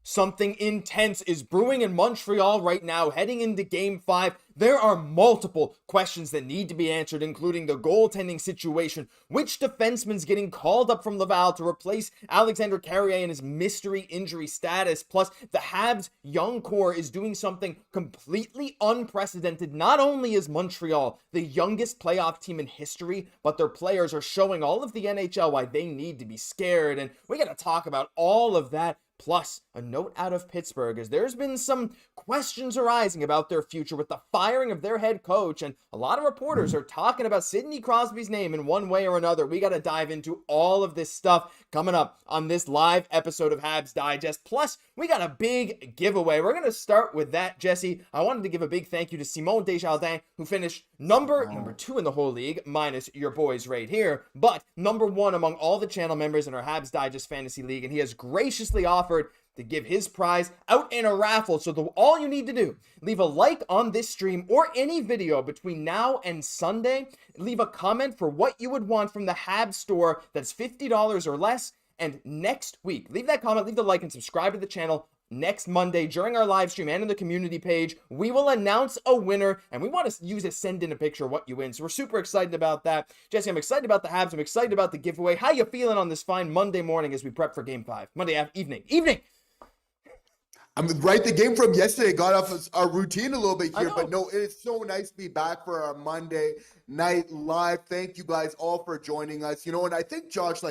Something intense is brewing in Montreal right now, heading into Game 5. There are multiple questions that need to be answered, including the goaltending situation, which defenseman's getting called up from Laval to replace Alexander Carrier and his mystery injury status, plus the Habs' young core is doing something completely unprecedented. Not only is Montreal the youngest playoff team in history, but their players are showing all of the NHL why they need to be scared, and we gotta talk about all of that. Plus, a note out of Pittsburgh as there's been some questions arising about their future with the firing of their head coach, and a lot of reporters are talking about Sidney Crosby's name in one way or another. We got to dive into all of this stuff coming up on this live episode of Habs Digest. Plus, we got a big giveaway. We're going to start with that, Jesse. I wanted to give a big thank you to Simon Desjardins, who finished number 2 in the whole league, minus your boys right here, but number 1 among all the channel members in our Habs Digest Fantasy League, and he has graciously offered to give his prize out in a raffle. So all you need to do, leave a like on this stream or any video between now and Sunday. Leave a comment for what you would want from the Habs store that's $50 or less. And next week, leave that comment, leave the like, and subscribe to the channel. Next Monday, during our live stream and in the community page, we will announce a winner, and we want to use a send in a picture of what you win. So we're super excited about that. Jesse, I'm excited about the Habs. I'm excited about the giveaway. How you feeling on this fine Monday morning as we prep for Game 5? Monday evening. I'm right. The game from yesterday got off our routine a little bit here, but no, it's so nice to be back for our Monday night live. Thank you guys all for joining us. And I think, Josh,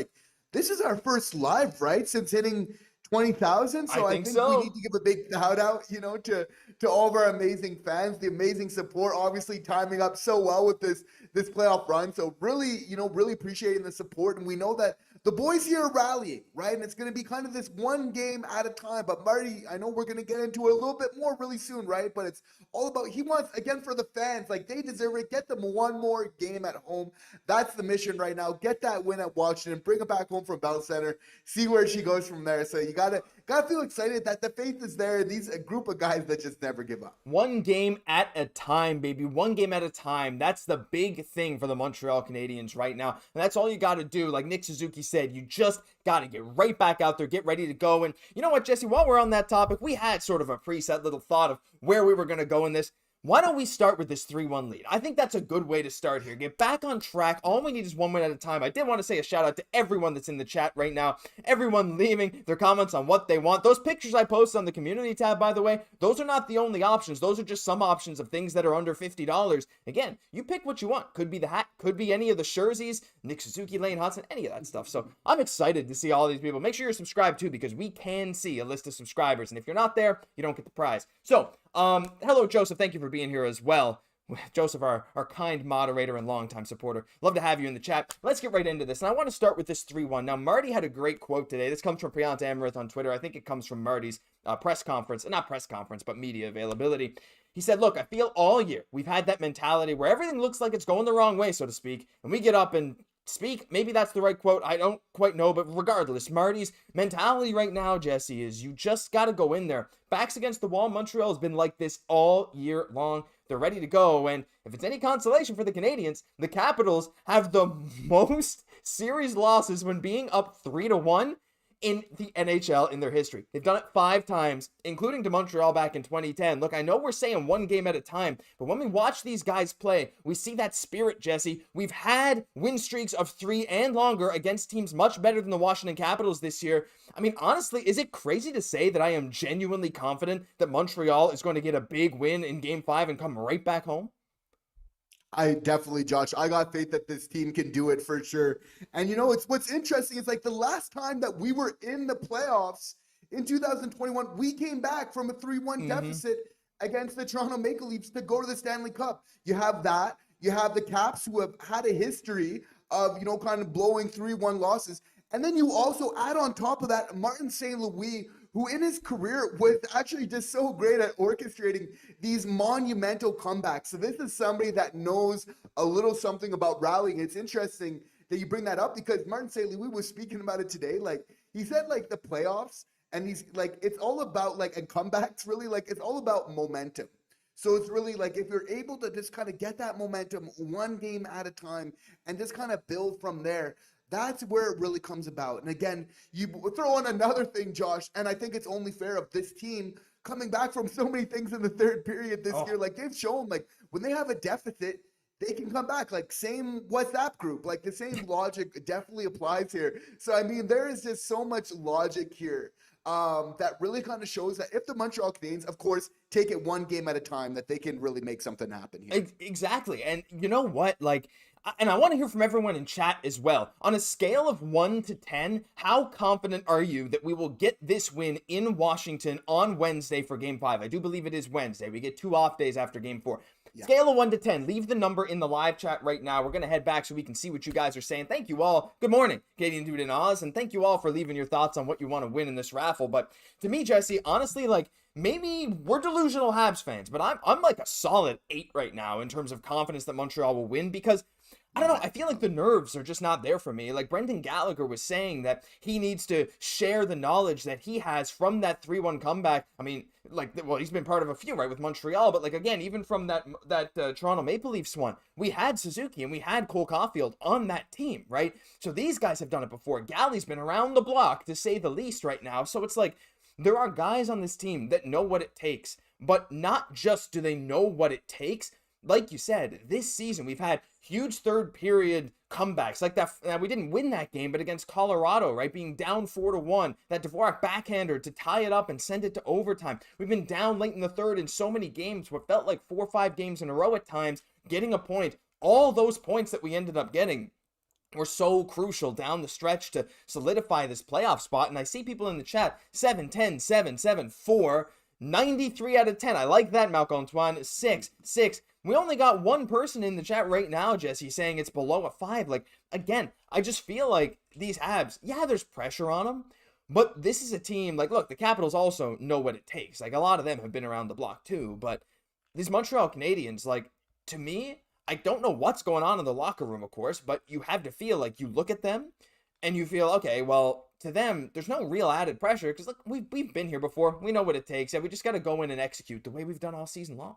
this is our first live, right? Since hitting 20,000. So I think we need to give a big shout out, to all of our amazing fans, the amazing support, obviously timing up so well with this playoff run. So really, really appreciating the support. And we know that the boys here are rallying, right? And it's going to be kind of this one game at a time. But Marty, I know we're going to get into it a little bit more really soon, right? But it's all about, he wants, again, for the fans, they deserve it. Get them one more game at home. That's the mission right now. Get that win at Washington. Bring it back home from Bell Center. See where she goes from there. So you gotta feel excited that the faith is there. These a group of guys that just never give up. One game at a time, baby. One game at a time. That's the big thing for the Montreal Canadiens right now. And that's all you got to do. Like Nick Suzuki said, you just got to get right back out there, get ready to go. And you know what, Jesse, while we're on that topic, we had sort of a preset little thought of where we were going to go in this. Why don't we start with this 3-1 lead? I think that's a good way to start here. Get back on track. All we need is one win at a time. I did want to say a shout out to everyone that's in the chat right now. Everyone leaving their comments on what they want. Those pictures I posted on the community tab, by the way, those are not the only options. Those are just some options of things that are under $50. Again, you pick what you want. Could be the hat, could be any of the jerseys, Nick Suzuki, Lane Hudson, any of that stuff. So I'm excited to see all these people. Make sure you're subscribed too, because we can see a list of subscribers. And if you're not there, you don't get the prize. So, hello, Joseph. Thank you for being here as well. Joseph, our kind moderator and longtime supporter. Love to have you in the chat. Let's get right into this. And I want to start with this 3-1. Now, Marty had a great quote today. This comes from Priyant Amrith on Twitter. I think it comes from Marty's not press conference, but media availability. He said, look, I feel all year we've had that mentality where everything looks like it's going the wrong way, so to speak. And we get up and speak. Maybe that's the right quote. I don't quite know, but regardless, Marty's mentality right now, Jesse, is you just got to go in there. Backs against the wall. Montreal has been like this all year long. They're ready to go. And if it's any consolation for the Canadiens, the Capitals have the most series losses when being up 3-1 in the NHL in their history. They've done it 5 times, including to Montreal back in 2010. Look, I know we're saying one game at a time, but when we watch these guys play, we see that spirit, Jesse. We've had win streaks of 3 and longer against teams much better than the Washington Capitals this year. I mean, honestly, is it crazy to say that I am genuinely confident that Montreal is going to get a big win in Game 5 and come right back home? I definitely, Josh, I got faith that this team can do it for sure. And what's interesting is the last time that we were in the playoffs in 2021, we came back from a 3-1 deficit against the Toronto Maple Leafs to go to the Stanley Cup. You have that. You have the Caps, who have had a history of, kind of blowing 3-1 losses. And then you also add on top of that Martin St. Louis, who in his career was actually just so great at orchestrating these monumental comebacks. So this is somebody that knows a little something about rallying. It's interesting that you bring that up because Martin St. Louis was speaking about it today. He said the playoffs, and he's it's all about and comebacks really, it's all about momentum. So it's really if you're able to just kind of get that momentum one game at a time and just kind of build from there, That's where it really comes about. And again, you throw on another thing, Josh, and I think it's only fair of this team coming back from so many things in the third period this year. Like, they've shown, like, when they have a deficit, they can come back. Like, same WhatsApp group. Like, the same logic definitely applies here. So, I mean, there is just so much logic here that really kind of shows that if the Montreal Canadiens, of course, take it one game at a time, that they can really make something happen here. Exactly. And you know what? Like, and I want to hear from everyone in chat as well. On a scale of 1 to 10, how confident are you that we will get this win in Washington on Wednesday for Game 5? I do believe it is Wednesday. We get 2 off days after Game 4. Yeah. Scale of 1 to 10. Leave the number in the live chat right now. We're going to head back so we can see what you guys are saying. Thank you all. Good morning, Kaiden, Dude, and Oz. And thank you all for leaving your thoughts on what you want to win in this raffle. But to me, Jesse, honestly, like, maybe we're delusional Habs fans, but I'm like a solid 8 right now in terms of confidence that Montreal will win, because I don't know, I feel like the nerves are just not there for me. Like, Brendan Gallagher was saying that he needs to share the knowledge that he has from that 3-1 comeback. I mean, like, well, he's been part of a few, right, with Montreal, but like, again, even from that Toronto Maple Leafs one, we had Suzuki and we had Cole Caufield on that team, right? So these guys have done it before. Galley's been around the block, to say the least, right now. So it's like, there are guys on this team that know what it takes, but not just do they know what it takes. Like you said, this season we've had huge third period comebacks like that. We didn't win that game, but against Colorado, right, being down 4-1, that Dvorak backhander to tie it up and send it to overtime. We've been down late in the third in so many games, what felt like 4 or 5 games in a row at times, getting a point. All those points that we ended up getting were so crucial down the stretch to solidify this playoff spot. And I see people in the chat, 7, 10, 7, 7, 4, 93 out of 10. I like that, Malc-Antoine. 6, 6. We only got one person in the chat right now, Jesse, saying it's below a 5. Like, again, I just feel like these Habs, yeah, there's pressure on them, but this is a team, like, look, the Capitals also know what it takes. Like, a lot of them have been around the block too, but these Montreal Canadiens, like, to me, I don't know what's going on in the locker room, of course, but you have to feel like you look at them and you feel, okay, well, to them, there's no real added pressure because, look, we've been here before. We know what it takes. Yeah, we just got to go in and execute the way we've done all season long.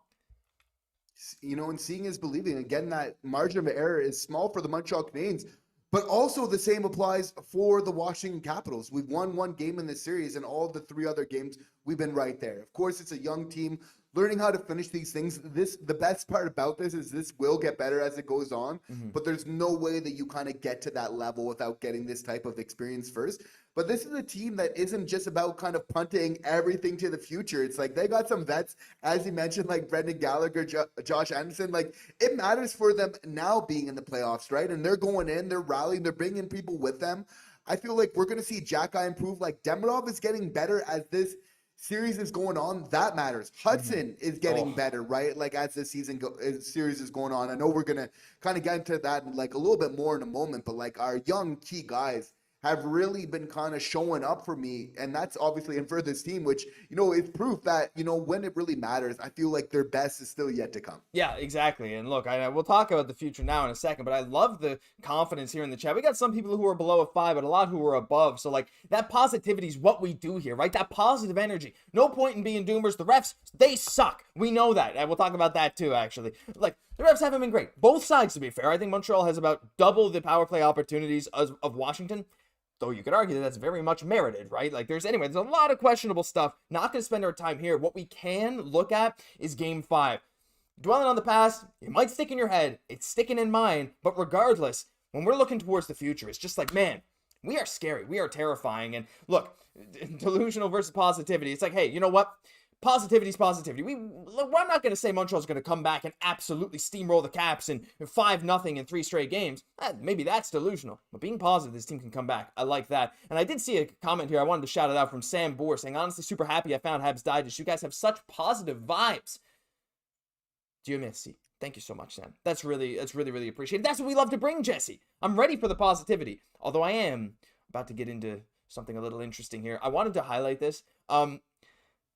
You know, and seeing is believing. Again, that margin of error is small for the Montreal Canadiens, but also the same applies for the Washington Capitals. We've won 1 game in this series, and all of the 3 other games, we've been right there. Of course, it's a young team learning how to finish these things. The best part about this is this will get better as it goes on, but there's no way that you kind of get to that level without getting this type of experience first. But this is a team that isn't just about kind of punting everything to the future. It's like they got some vets, as you mentioned, like Brendan Gallagher, Josh Anderson. Like, it matters for them now being in the playoffs, right? And they're going in, they're rallying, they're bringing people with them. I feel like we're going to see Xhekaj improve. Like, Demidov is getting better as this series is going on. That matters. Hudson is getting better, right? Like, as this series is going on. I know we're going to kind of get into that like a little bit more in a moment, but like our young key guys have really been kind of showing up for me. And that's obviously in for this team, which, you know, is proof that, you know, when it really matters, I feel like their best is still yet to come. Yeah, exactly. And look, we'll talk about the future now in a second, but I love the confidence here in the chat. We got some people who are below a 5, but a lot who are above. So like, that positivity is what we do here, right? That positive energy. No point in being doomers. The refs, they suck. We know that. And we'll talk about that too, actually. Like, the refs haven't been great. Both sides, to be fair. I think Montreal has about double the power play opportunities of Washington. Though you could argue that that's very much merited, right? Like, there's a lot of questionable stuff. Not going to spend our time here. What we can look at is Game 5. Dwelling on the past, it might stick in your head. It's sticking in mine. But regardless, when we're looking towards the future, it's just like, man, we are scary. We are terrifying. And look, delusional versus positivity. It's like, hey, you know what? Positivity is positivity. I'm not going to say Montreal's going to come back and absolutely steamroll the Caps in 5-0 in 3 straight games. Maybe that's delusional. But being positive, this team can come back. I like that. And I did see a comment here. I wanted to shout it out from Sam Boer saying, honestly, super happy I found Habs Digest. You guys have such positive vibes. Dieu merci. Thank you so much, Sam. That's really appreciated. That's what we love to bring, Jesse. I'm ready for the positivity. Although I am about to get into something a little interesting here. I wanted to highlight this.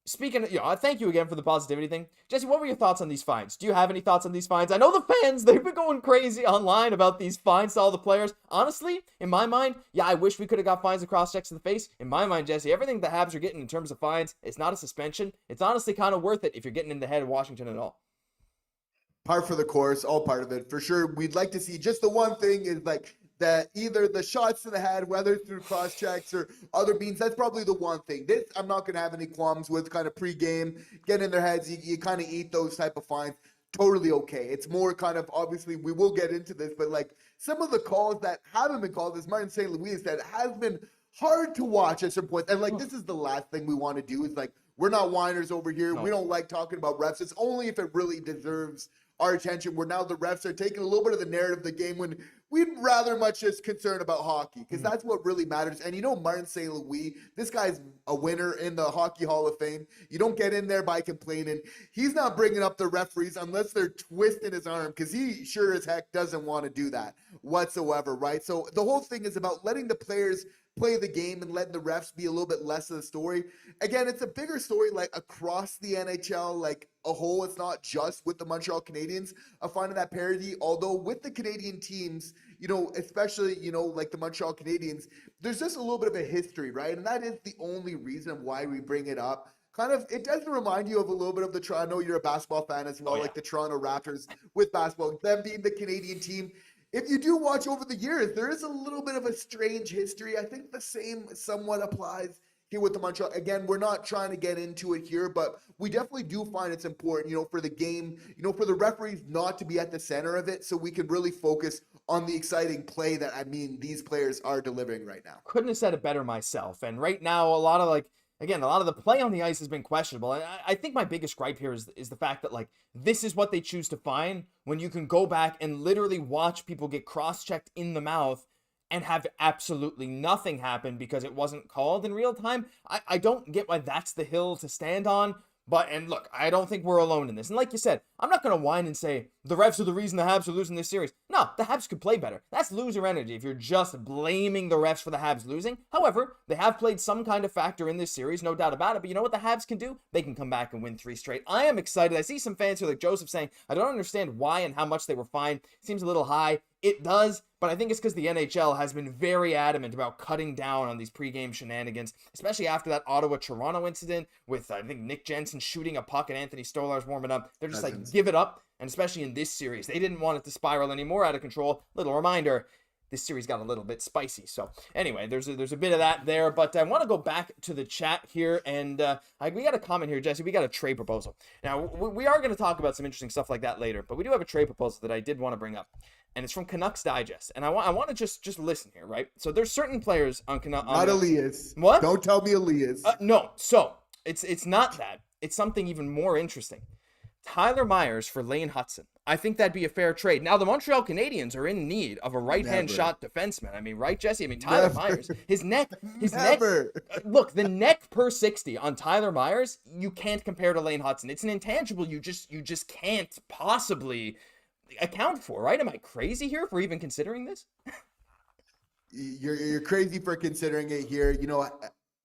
Speaking of, thank you again for the positivity thing. Jesse, what were your thoughts on these fines? Do you have any thoughts on these fines? I know the fans, they've been going crazy online about these fines to all the players. Honestly, in my mind, yeah, I wish we could have got fines and cross-checks to the face. In my mind, Jesse, everything the Habs are getting in terms of fines, it's not a suspension. It's honestly kind of worth it if you're getting in the head of Washington at all. Part for the course, all part of it. For sure, we'd like to see just the one thing is like that either the shots to the head, whether through cross checks or other means, that's probably the one thing. This I'm not going to have any qualms with. Kind of pregame, get in their heads, you kind of eat those type of fines. Totally okay. It's more kind of, obviously we will get into this, but like some of the calls that haven't been called, as Martin St. Louis that has been hard to watch at some point. And like this is the last thing we want to do is like we're not whiners over here. No. We don't like talking about refs. It's only if it really deserves our attention, where now the refs are taking a little bit of the narrative of the game when we'd rather much just concerned about hockey, because that's what really matters. And you know, Martin St. Louis, this guy's a winner in the Hockey Hall of Fame. You don't get in there by complaining. He's not bringing up the referees unless they're twisting his arm, because he sure as heck doesn't want to do that whatsoever, right? So the whole thing is about letting the players play the game and letting the refs be a little bit less of the story. Again, it's a bigger story like across the NHL, like a whole. It's not just with the Montreal Canadiens of finding that parity, although with the Canadian teams, you know, especially, you know, like the Montreal Canadiens, there's just a little bit of a history, right? And that is the only reason why we bring it up. Kind of, it does remind you of a little bit of I know you're a basketball fan as well, like the Toronto Raptors with basketball, them being the Canadian team. If you do watch over the years, there is a little bit of a strange history. I think the same somewhat applies here with the Montreal. Again, we're not trying to get into it here, but we definitely do find it's important, you know, for the game, you know, for the referees not to be at the center of it, so we can really focus on the exciting play that, I mean, these players are delivering right now. Couldn't have said it better myself. And right now, a lot of the play on the ice has been questionable. And I think my biggest gripe here is the fact that, like, this is what they choose to find when you can go back and literally watch people get cross-checked in the mouth and have absolutely nothing happen because it wasn't called in real time. I don't get why that's the hill to stand on. And look, I don't think we're alone in this. And like you said, I'm not going to whine and say the refs are the reason the Habs are losing this series. No, the Habs could play better. That's loser energy if you're just blaming the refs for the Habs losing. However, they have played some kind of factor in this series, no doubt about it. But you know what the Habs can do? They can come back and win 3 straight. I am excited. I see some fans here like Joseph saying, I don't understand why and how much they were fined. Seems a little high. It does, but I think it's because the NHL has been very adamant about cutting down on these pregame shenanigans, especially after that Ottawa-Toronto incident with, I think, Nick Jensen shooting a puck and Anthony Stolarz warming up. They're just like, give it up. And especially in this series, they didn't want it to spiral any more out of control. Little reminder, this series got a little bit spicy. So anyway, there's a bit of that there, but I want to go back to the chat here, and we got a comment here, Jesse. We got a trade proposal. Now, we are going to talk about some interesting stuff like that later, but we do have a trade proposal that I did want to bring up. And it's from Canucks Digest. And I want to just listen here, right? So there's certain players on Canucks. Not Elias. What? Don't tell me Elias. No. So it's not that. It's something even more interesting. Tyler Myers for Lane Hutson. I think that'd be a fair trade. Now, the Montreal Canadiens are in need of a right-hand shot defenseman. I mean, right, Jesse? I mean, Tyler Myers, his neck. Look, the neck per 60 on Tyler Myers, you can't compare to Lane Hutson. It's an intangible you just can't possibly account for, right? Am I crazy here for even considering this? You're crazy for considering it here. You know,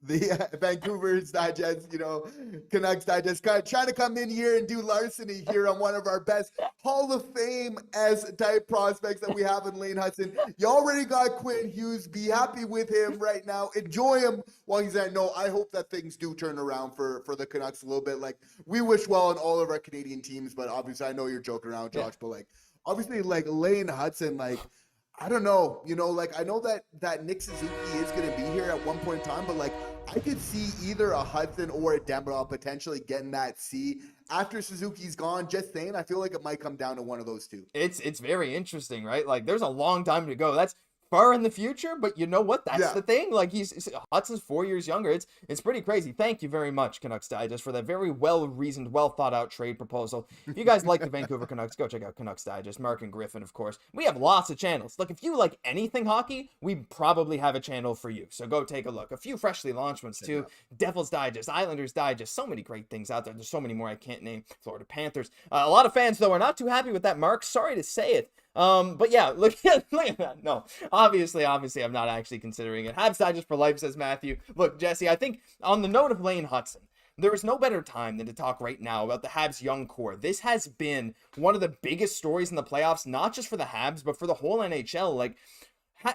the Vancouver's Digest, you know, Canucks Digest, trying to come in here and do larceny here on one of our best Hall of Fame as type prospects that we have in Lane Hutson. You already got Quinn Hughes. Be happy with him right now. Enjoy him while he's there. No, I hope that things do turn around for the Canucks a little bit. Like, we wish well on all of our Canadian teams, but obviously I know you're joking around, Josh, but like, obviously, like, Lane Hutson, like, I don't know, you know, like, I know that Nick Suzuki is going to be here at one point in time, but like, I could see either a Hudson or a Demidov potentially getting that C after Suzuki's gone. Just saying, I feel like it might come down to one of those two. It's very interesting, right? Like, there's a long time to go. That's far in the future, but you know what? That's the thing. Like, Hudson's 4 years younger. It's pretty crazy. Thank you very much, Canucks Digest, for that very well-reasoned, well-thought-out trade proposal. If you guys like the Vancouver Canucks, go check out Canucks Digest. Mark and Griffin, of course. We have lots of channels. Look, if you like anything hockey, we probably have a channel for you. So go take a look. A few freshly launched ones, too. Devils Digest, Islanders Digest. So many great things out there. There's so many more I can't name. Florida Panthers. A lot of fans, though, are not too happy with that, Mark. Sorry to say it. But yeah, look at that. No, obviously, I'm not actually considering it. Habs Digest for life, says Matthew. Look, Jesse, I think on the note of Lane Hutson, there is no better time than to talk right now about the Habs' young core. This has been one of the biggest stories in the playoffs, not just for the Habs, but for the whole NHL. Like,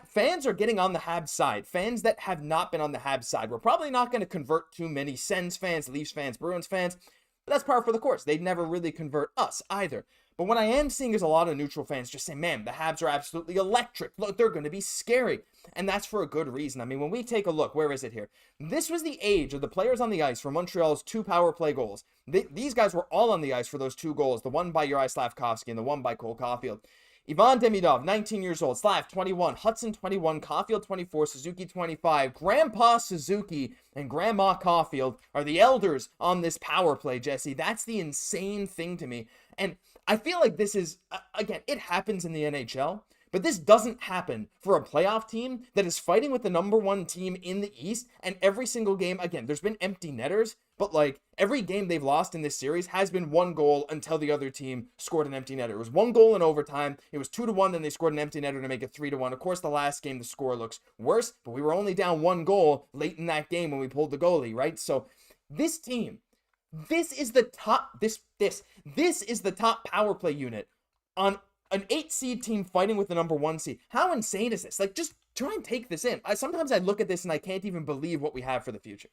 fans are getting on the Habs side. Fans that have not been on the Habs side. We're probably not going to convert too many Sens fans, Leafs fans, Bruins fans. But that's par for the course. They'd never really convert us either. But what I am seeing is a lot of neutral fans just say, man, the Habs are absolutely electric. Look, they're going to be scary. And that's for a good reason. I mean, when we take a look, where is it here? This was the age of the players on the ice for Montreal's 2 power play goals. These guys were all on the ice for those 2 goals, the one by Juraj Slafkovsky and the one by Caufield. Ivan Demidov, 19 years old, Slav, 21, Hudson, 21, Caufield, 24, Suzuki, 25. Grandpa Suzuki and Grandma Caufield are the elders on this power play, Jesse. That's the insane thing to me. And I feel like this is, again, it happens in the NHL, but this doesn't happen for a playoff team that is fighting with the number 1 team in the East. And every single game, again, there's been empty netters, but like every game they've lost in this series has been 1 goal until the other team scored an empty netter. It was 1 goal in overtime. It was 2-1, then they scored an empty netter to make it 3-1. Of course, the last game, the score looks worse, but we were only down 1 goal late in that game when we pulled the goalie, right? So this team, this is the top, this is the top power play unit on an 8 seed team fighting with the number 1 seed. How insane is this? Like, just try and take this in. Sometimes I look at this and I can't even believe what we have for the future.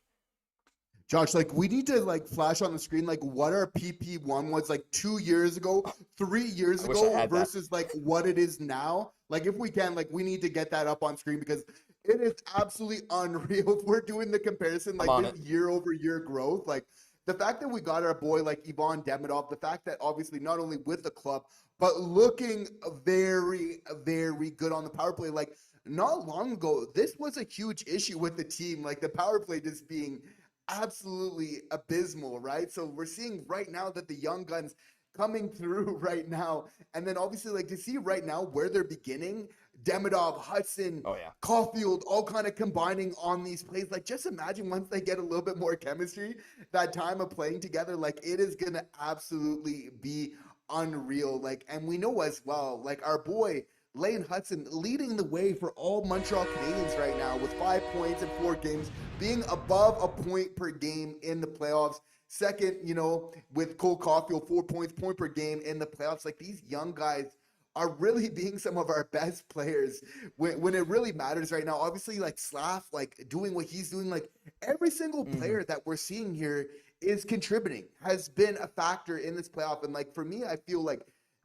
Josh, like, we need to like flash on the screen like what our PP1 was like 2 years ago, 3 years ago versus like what it is now. Like, if we can, like, we need to get that up on screen because it is absolutely unreal. If we're doing the comparison, like this year-over-year growth, like the fact that we got our boy like Ivan Demidov, the fact that obviously not only with the club, but looking very, very good on the power play. Like, not long ago, this was a huge issue with the team, like the power play just being absolutely abysmal, right? So we're seeing right now that the young guns coming through right now, and then obviously like to see right now where they're beginning, Demidov, Hudson, Caufield, all kind of combining on these plays. Like, just imagine once they get a little bit more chemistry, that time of playing together, like it is gonna absolutely be unreal. Like, and we know as well, like our boy Lane Hudson leading the way for all Montreal Canadiens right now with 5 points in 4 games, being above a point per game in the playoffs. Second, you know, with Cole Caufield, 4 points, point per game in the playoffs. Like, these young guys are really being some of our best players when it really matters right now. Obviously, like Slav, like doing what he's doing, like every single player that we're seeing here is contributing, has been a factor in this playoff. And like, for me, I feel like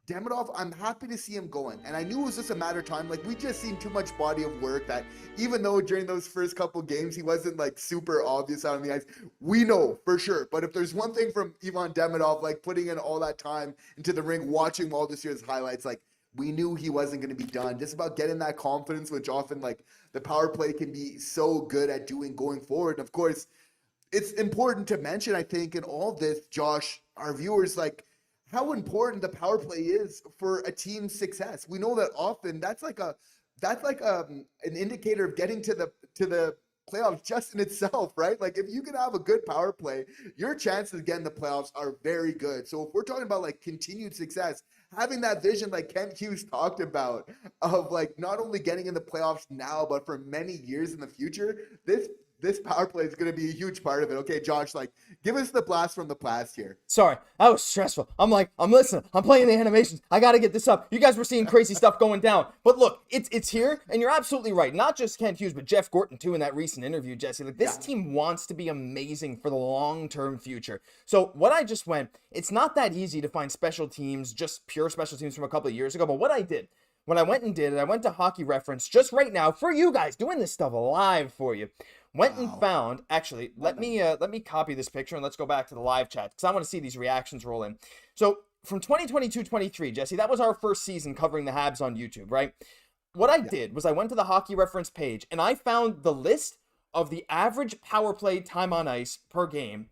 Demidov, I'm happy to see him going. And I knew it was just a matter of time. Like, we just seen too much body of work that even though during those first couple games, he wasn't like super obvious out on the ice, we know for sure. But if there's one thing from Ivan Demidov, like putting in all that time into the ring, watching all this year's highlights, like we knew he wasn't going to be done. Just about getting that confidence, which often like the power play can be so good at doing going forward. And of course, it's important to mention, I think, in all this, Josh, our viewers, like, how important the power play is for a team's success. We know that often that's like an indicator of getting to the playoffs just in itself, right? Like, if you can have a good power play, your chances of getting the playoffs are very good. So if we're talking about like continued success, having that vision like Kent Hughes talked about of like not only getting in the playoffs now, but for many years in the future, this power play is going to be a huge part of it. Okay, Josh, like, give us the blast from the past here. Sorry, that was stressful. I'm listening. I'm playing the animations. I got to get this up. You guys were seeing crazy stuff going down. But look, it's here, and you're absolutely right. Not just Kent Hughes, but Jeff Gorton, too, in that recent interview, Jesse. Like, this team wants to be amazing for the long-term future. So what I just went, it's not that easy to find special teams, just pure special teams from a couple of years ago. But what I did, when I went and did it, I went to Hockey Reference just right now for you guys, doing this stuff live for you. Went and found, actually, let me copy this picture and let's go back to the live chat because I want to see these reactions roll in. So from 2022-23, Jesse, that was our first season covering the Habs on YouTube, right? What I did was I went to the Hockey Reference page and I found the list of the average power play time on ice per game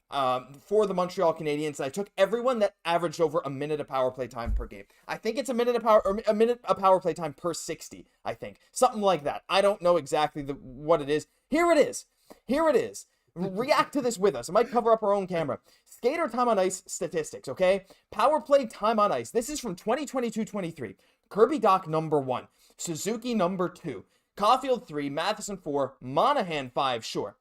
for the Montreal Canadiens. And I took everyone that averaged over a minute of power play time per game. I think it's a minute of power play time per 60, I think. Something like that. I don't know exactly what it is. Here it is. React to this with us. It might cover up our own camera. Skater time on ice statistics, okay? Power play time on ice. This is from 2022-23. Kirby Dach, number 1. Suzuki, number 2. Caufield, 3. Matheson, 4. Monahan, 5. Sure.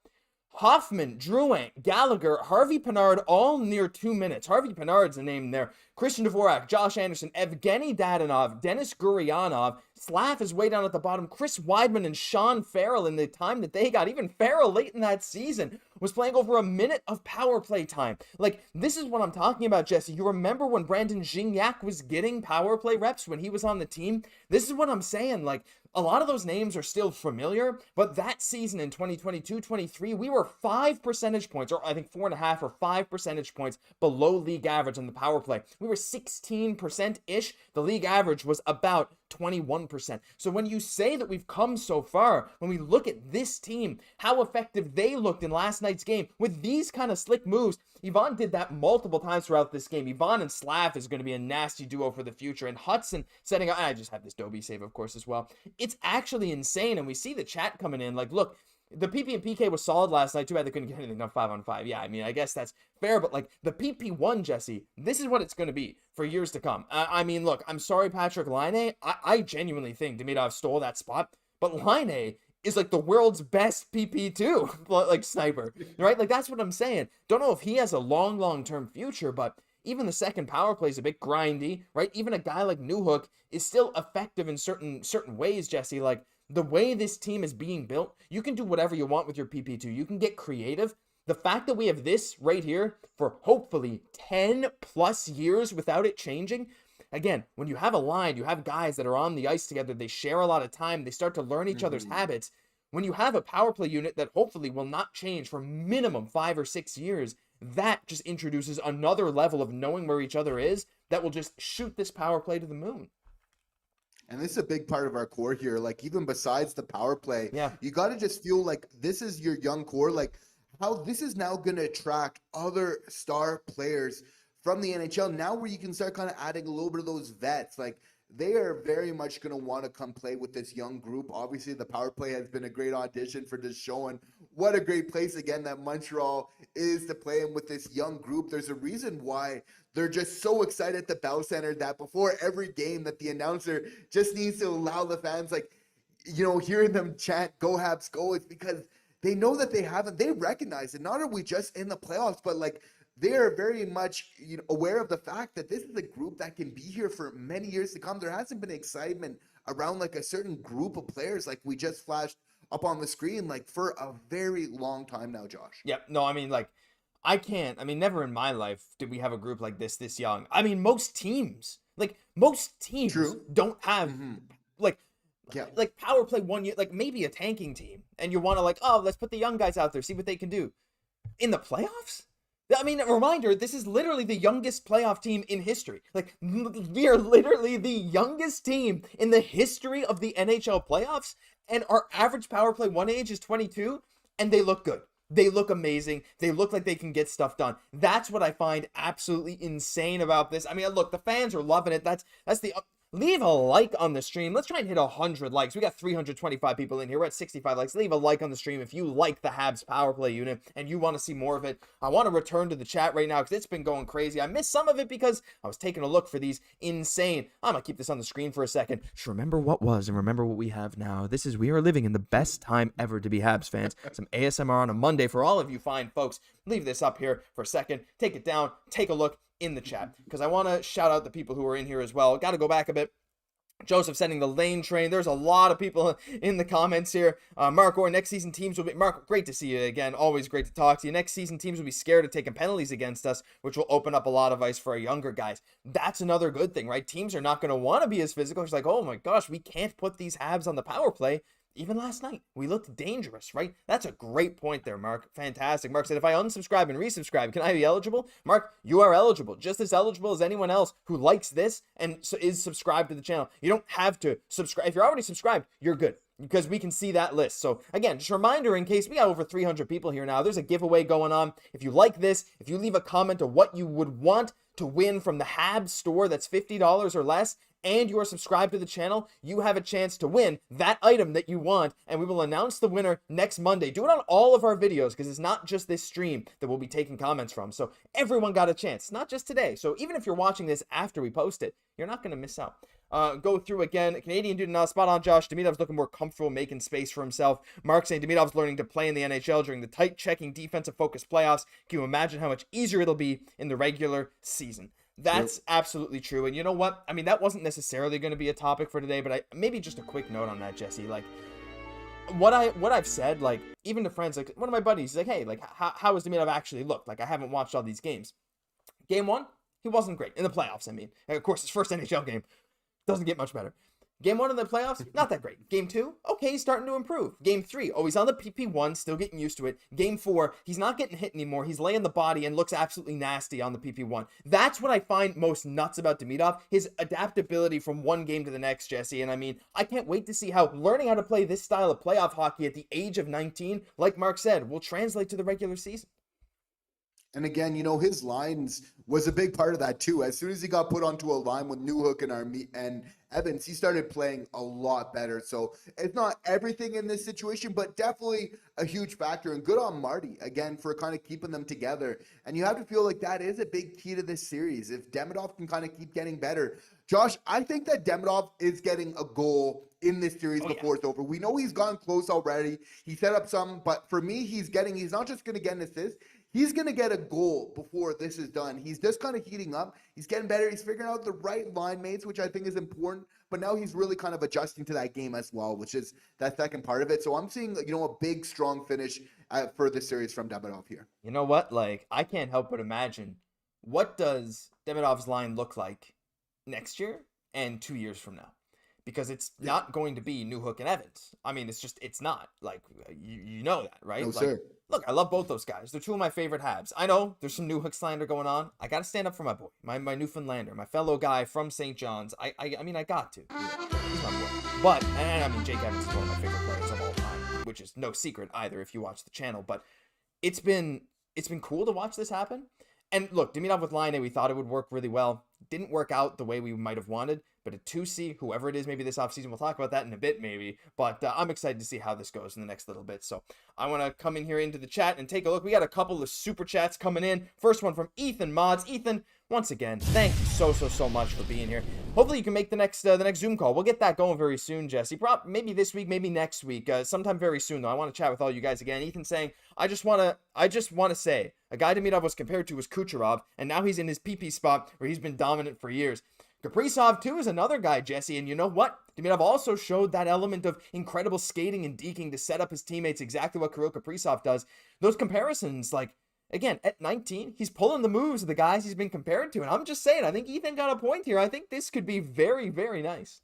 Hoffman, Drouin, Gallagher, Harvey Pinard, all near 2 minutes. Harvey Pinard's a name there. Christian Dvorak, Josh Anderson, Evgeny Dadonov, Denis Guryanov, Slav is way down at the bottom. Chris Weidman and Sean Farrell, in the time that they got, even Farrell late in that season, was playing over a minute of power play time. Like, this is what I'm talking about, Jesse. You remember when Brandon Xhekaj was getting power play reps when he was on the team? This is what I'm saying. Like, a lot of those names are still familiar, but that season in 2022-23, we were 5 percentage points, or I think 4.5 or 5 percentage points below league average on the power play. We were 16%-ish. The league average was about 21%. So when you say that we've come so far, when we look at this team, how effective they looked in last night's game with these kind of slick moves, Ivan did that multiple times throughout this game. Ivan and Slav is going to be a nasty duo for the future. And Hudson setting up, I just have this Dobie save, of course, as well. It's actually insane. And we see the chat coming in. Like, look, the PP and PK was solid last night. Too bad they couldn't get anything on 5-on-5. Yeah, I mean, I guess that's fair. But, like, the PP1, Jesse, this is what it's going to be for years to come. I mean, look, I'm sorry, Patrick Laine. I genuinely think Demidov stole that spot. But Laine is like the world's best PP2, like sniper, right? Like, that's what I'm saying. Don't know if he has a long-term future, but even the second power play is a bit grindy, right? Even a guy like Newhook is still effective in certain ways, Jesse. Like, the way this team is being built, you can do whatever you want with your PP2. You can get creative. The fact that we have this right here for hopefully 10 plus years without it changing. Again, when you have a line, you have guys that are on the ice together, they share a lot of time, they start to learn each other's habits. When you have a power play unit that hopefully will not change for minimum 5 or 6 years, that just introduces another level of knowing where each other is that will just shoot this power play to the moon. And this is a big part of our core here. Like, even besides the power play, you got to just feel like this is your young core. Like, how this is now going to attract other star players from the NHL now, where you can start kind of adding a little bit of those vets. Like, they are very much going to want to come play with this young group. Obviously, the power play has been a great audition for just showing what a great place, again, that Montreal is to play in with this young group. There's a reason why they're just so excited at the Bell Center that before every game that the announcer just needs to allow the fans, like, you know, hearing them chant, "Go Habs, go." It's because they know that they recognize it. Not are we just in the playoffs, but like, they are very much, you know, aware of the fact that this is a group that can be here for many years to come. There hasn't been excitement around like a certain group of players like we just flashed up on the screen like for a very long time now, Josh. Yep. No, I mean, like, never in my life did we have a group like this young. I mean, most teams True. don't have like power play 1 year, like maybe a tanking team, and you want to like, oh, let's put the young guys out there, see what they can do in the playoffs. I mean, a reminder, this is literally the youngest playoff team in history. Like, we are literally the youngest team in the history of the NHL playoffs, and our average power play 1 age is 22, and they look good. They look amazing. They look like they can get stuff done. That's what I find absolutely insane about this. I mean, look, the fans are loving it. That's the... Leave a like on the stream. Let's try and hit 100 likes. We got 325 people in here. We're at 65 likes. Leave a like on the stream if you like the Habs power play unit and you want to see more of it. I want to return to the chat right now because it's been going crazy. I missed some of it because I was taking a look for these insane. I'm going to keep this on the screen for a second. Just remember what was and remember what we have now. We are living in the best time ever to be Habs fans. Some ASMR on a Monday for all of you fine folks. Leave this up here for a second. Take it down. Take a look in the chat because I want to shout out the people who are in here as well. Got to go back a bit. Joseph sending the lane train. There's a lot of people in the comments here. Mark, or next season teams will be... Mark, great to see you again. Always great to talk to you. Next season teams will be scared of taking penalties against us, which will open up a lot of ice for our younger guys. That's another good thing, right? Teams are not going to want to be as physical. It's like, oh my gosh, we can't put these Habs on the power play. Even last night, we looked dangerous, right? That's a great point there, Mark. Fantastic. Mark said, if I unsubscribe and resubscribe, can I be eligible? Mark, you are eligible. Just as eligible as anyone else who likes this and is subscribed to the channel. You don't have to subscribe. If you're already subscribed, you're good because we can see that list. So again, just a reminder in case we got over 300 people here now, there's a giveaway going on. If you like this, if you leave a comment of what you would want to win from the Habs store, that's $50 or less, and you are subscribed to the channel, you have a chance to win that item that you want, and we will announce the winner next Monday. Do it on all of our videos, because it's not just this stream that we'll be taking comments from. So everyone got a chance, not just today. So even if you're watching this after we post it, you're not going to miss out. Go through again. Canadian dude, spot on, Josh. Demidov's looking more comfortable making space for himself. Mark saying Demidov's learning to play in the NHL during the tight checking defensive focused playoffs. Can you imagine how much easier it'll be in the regular season? That's absolutely true. And you know what? I mean, that wasn't necessarily going to be a topic for today, but maybe just a quick note on that, Jesse. Like, what I've said, like, even to friends, like one of my buddies, he's like, hey, like, how has Demidov actually looked? Like, I haven't watched all these games. Game 1, he wasn't great in the playoffs. I mean, and of course, his first NHL game doesn't get much better. Game 1 in the playoffs, not that great. Game 2, okay, he's starting to improve. Game 3, oh, he's on the PP1, still getting used to it. Game 4, he's not getting hit anymore. He's laying the body and looks absolutely nasty on the PP1. That's what I find most nuts about Demidov, his adaptability from one game to the next, Jesse. And I mean, I can't wait to see how learning how to play this style of playoff hockey at the age of 19, like Mark said, will translate to the regular season. And again, his lines was a big part of that too. As soon as he got put onto a line with Newhook and Evans, he started playing a lot better. So it's not everything in this situation, but definitely a huge factor. And good on Marty, again, for kind of keeping them together. And you have to feel like that is a big key to this series. If Demidov can kind of keep getting better. Josh, I think that Demidov is getting a goal in this series before it's over. We know he's gone close already. He set up some, but for me, he's not just going to get an assist. He's going to get a goal before this is done. He's just kind of heating up. He's getting better. He's figuring out the right line mates, which I think is important. But now he's really kind of adjusting to that game as well, which is that second part of it. So I'm seeing, a big, strong finish for this series from Demidov here. You know what? Like, I can't help but imagine, what does Demidov's line look like next year and 2 years from now? Because it's not going to be Newhook and Evans. I mean, it's not. Like, you know that, right? No, like, sir. Look, I love both those guys. They're two of my favorite Habs. I know there's some Newhook slander going on. I got to stand up for my boy, my Newfoundlander, my fellow guy from St. John's. I mean, I got to. He's my boy. But, and I mean, Jake Evans is one of my favorite players of all time, which is no secret either if you watch the channel. But it's been cool to watch this happen. And look, Demidov with Line A, we thought it would work really well. Didn't work out the way we might have wanted. But a 2C, whoever it is, maybe this offseason, we'll talk about that in a bit, maybe. But I'm excited to see how this goes in the next little bit. So I want to come in here into the chat and take a look. We got a couple of super chats coming in. First one from Ethan Mods. Ethan, once again, thank you so much for being here. Hopefully you can make the next Zoom call. We'll get that going very soon, Jesse. Maybe this week, maybe next week. Sometime very soon, though. I want to chat with all you guys again. Ethan saying, I just want to say, a guy Demidov was compared to was Kucherov, and now he's in his PP spot where he's been dominant for years. Kaprizov, too, is another guy, Jesse, and you know what? Demidov also showed that element of incredible skating and deking to set up his teammates, exactly what Kirill Kaprizov does. Those comparisons, like, again, at 19, he's pulling the moves of the guys he's been compared to, and I'm just saying, I think Ethan got a point here. I think this could be very, very nice.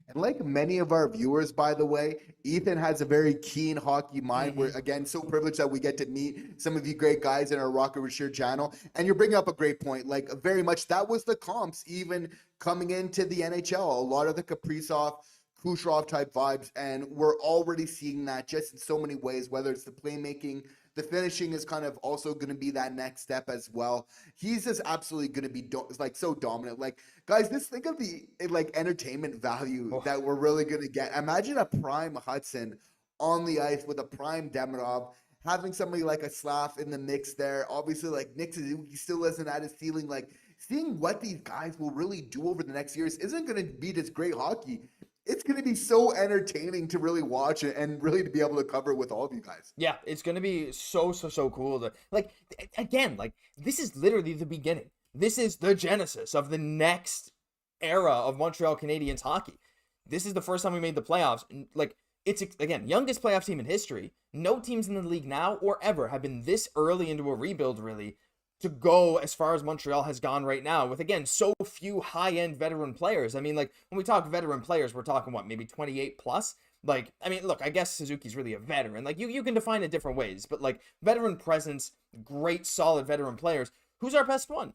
And like many of our viewers, by the way, Ethan has a very keen hockey mind. We're, again, so privileged that we get to meet some of you great guys in our Rocket Rashir channel. And you're bringing up a great point. Like, very much, that was the comps even coming into the NHL. A lot of the Kaprizov, Kucherov type vibes. And we're already seeing that just in so many ways, whether it's the playmaking, the finishing is kind of also going to be that next step as well. He's just absolutely going to be so dominant. Like, guys, just think of the entertainment value that we're really going to get. Imagine a prime Hudson on the ice with a prime Demidov, having somebody like a Slav in the mix there. Obviously, like Nick Suzuki still isn't at his ceiling. Like, seeing what these guys will really do over the next years isn't going to be this great hockey. It's going to be so entertaining to really watch it and really to be able to cover it with all of you guys. Yeah, it's going to be so cool to, like, again, like, this is literally the beginning. This is the genesis of the next era of Montreal Canadiens hockey. This is the first time we made the playoffs. Like, it's, again, youngest playoff team in history. No teams in the league now or ever have been this early into a rebuild, really, to go as far as Montreal has gone right now with, again, so few high-end veteran players. I mean, like, when we talk veteran players, we're talking, what, maybe 28 plus? Like, I mean, look, I guess Suzuki's really a veteran. Like, you can define it different ways, but, like, veteran presence, great, solid veteran players. Who's our best one?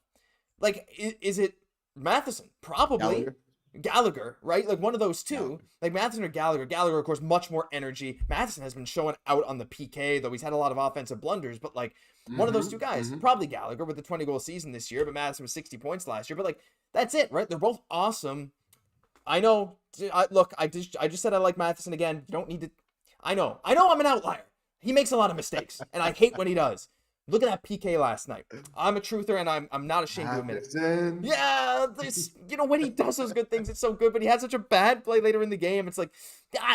Like, is it Matheson? Probably. Gallagher, right? Like, one of those two. Yeah. Like, Matheson or Gallagher. Gallagher, of course, much more energy. Matheson has been showing out on the PK, though he's had a lot of offensive blunders, but, like, one of those two guys. Probably Gallagher with the 20-goal season this year, but Matheson was 60 points last year. But, like, that's it, right? They're both awesome. I know. Look, I just said I like Matheson again. You don't need to. I know I'm an outlier. He makes a lot of mistakes, and I hate when he does. Look at that PK last night. I'm a truther, and I'm not ashamed to admit it. Yeah, when he does those good things, it's so good. But he had such a bad play later in the game. It's like,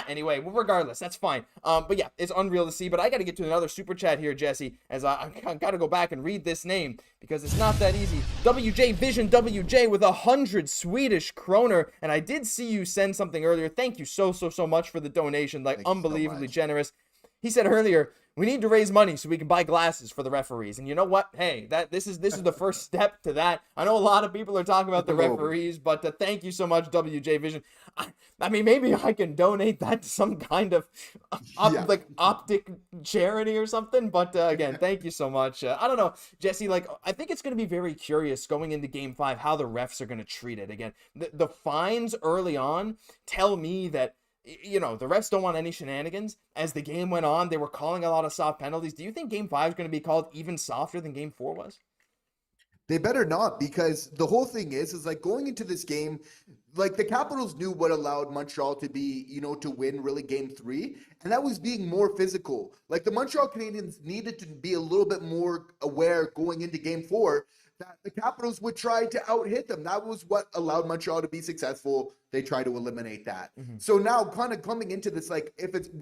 anyway. Well, regardless, that's fine. But yeah, it's unreal to see. But I got to get to another super chat here, Jesse, as I got to go back and read this name because it's not that easy. WJ Vision WJ with 100 Swedish kroner, and I did see you send something earlier. Thank you so much for the donation. Like, unbelievably generous. He said earlier, we need to raise money so we can buy glasses for the referees. And you know what? Hey, this is the first step to that. I know a lot of people are talking about the referees, but thank you so much, WJ Vision. I mean, maybe I can donate that to some kind of like optic charity or something. But again, thank you so much. I don't know, Jesse, like, I think it's going to be very curious going into Game 5 how the refs are going to treat it. Again, the fines early on tell me that, the refs don't want any shenanigans. As the game went on, they were calling a lot of soft penalties. Do you think Game 5 is going to be called even softer than Game 4 was? They better not, because the whole thing is like going into this game, like the Capitals knew what allowed Montreal to be, to win really Game 3, and that was being more physical. Like the Montreal Canadiens needed to be a little bit more aware going into Game 4 that the Capitals would try to out-hit them. That was what allowed Montreal to be successful. They tried to eliminate that. So now kind of coming into this, like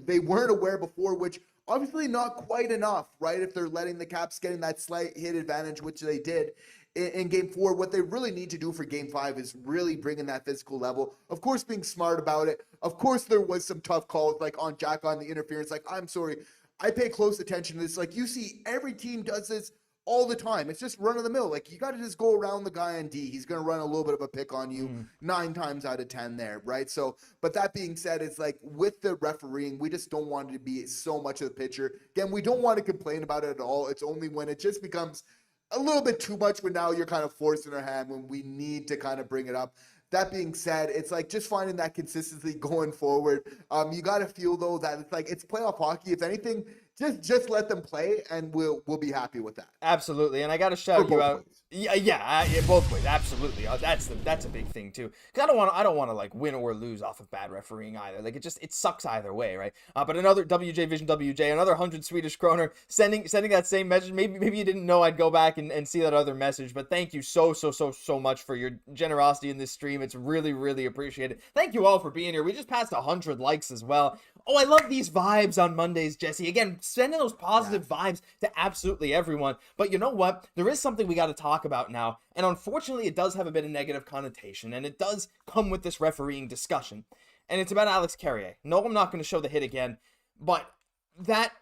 they weren't aware before, which obviously not quite enough, right? If they're letting the Caps getting that slight hit advantage, which they did in Game 4, what they really need to do for Game 5 is really bring in that physical level. Of course, being smart about it. Of course, there was some tough calls, like on Jack on the interference. Like, I'm sorry, I pay close attention to this. Like, you see every team does this all the time. It's just run of the mill. Like, you got to just go around the guy on D. He's going to run a little bit of a pick on you 9 times out of 10 there, right? So, but that being said, it's like with the refereeing, we just don't want it to be so much of the picture. Again, we don't want to complain about it at all. It's only when it just becomes a little bit too much, when now you're kind of forcing our hand, when we need to kind of bring it up. That being said, it's like just finding that consistency going forward. You got to feel, though, that it's like it's playoff hockey. If anything, just let them play, and we'll be happy with that. Absolutely, and I got to shout you out. Yeah, both ways, absolutely. That's a big thing too. Because I don't want to like win or lose off of bad refereeing either. Like it sucks either way, right? But another WJ Vision WJ, another 100 Swedish kroner, sending that same message. Maybe you didn't know I'd go back and see that other message, but thank you so much for your generosity in this stream. It's really appreciated. Thank you all for being here. We just passed 100 likes as well. Oh, I love these vibes on Mondays, Jesse. Again, sending those positive vibes to absolutely everyone. But you know what? There is something we got to talk about now. And unfortunately, it does have a bit of negative connotation. And it does come with this refereeing discussion. And it's about Alex Carrier. No, I'm not going to show the hit again. But that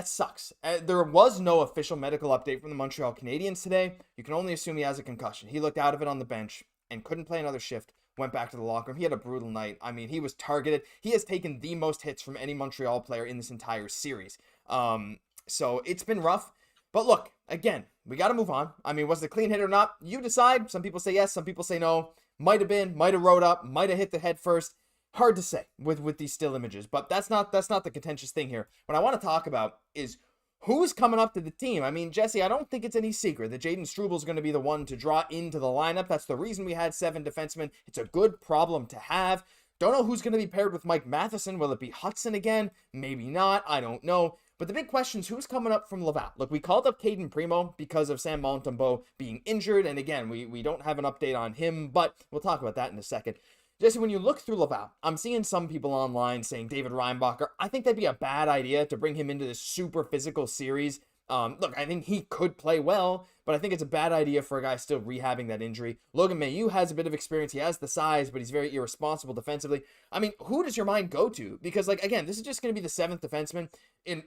sucks. There was no official medical update from the Montreal Canadiens today. You can only assume he has a concussion. He looked out of it on the bench and couldn't play another shift. Went back to the locker room. He had a brutal night. I mean, he was targeted. He has taken the most hits from any Montreal player in this entire series. So it's been rough. But look, again, we got to move on. I mean, was it a clean hit or not? You decide. Some people say yes. Some people say no. Might have been. Might have rode up. Might have hit the head first. Hard to say with these still images. But that's not the contentious thing here. What I want to talk about is who's coming up to the team. I mean, Jesse, I don't think it's any secret that Jayden Struble is going to be the one to draw into the lineup. That's the reason we had 7 defensemen. It's a good problem to have. Don't know who's going to be paired with Mike Matheson. Will it be Hudson again? Maybe not. I don't know. But the big question is who's coming up from Laval. Look, we called up Cayden Primeau because of Sam Montembeault being injured. And again, we don't have an update on him, but we'll talk about that in a second. Jesse, when you look through Laval, I'm seeing some people online saying David Reinbacher. I think that'd be a bad idea to bring him into this super physical series. Look, I think he could play well, but I think it's a bad idea for a guy still rehabbing that injury. Logan Mailloux has a bit of experience. He has the size, but he's very irresponsible defensively. I mean, who does your mind go to? Because, like, again, this is just going to be the 7th defenseman. In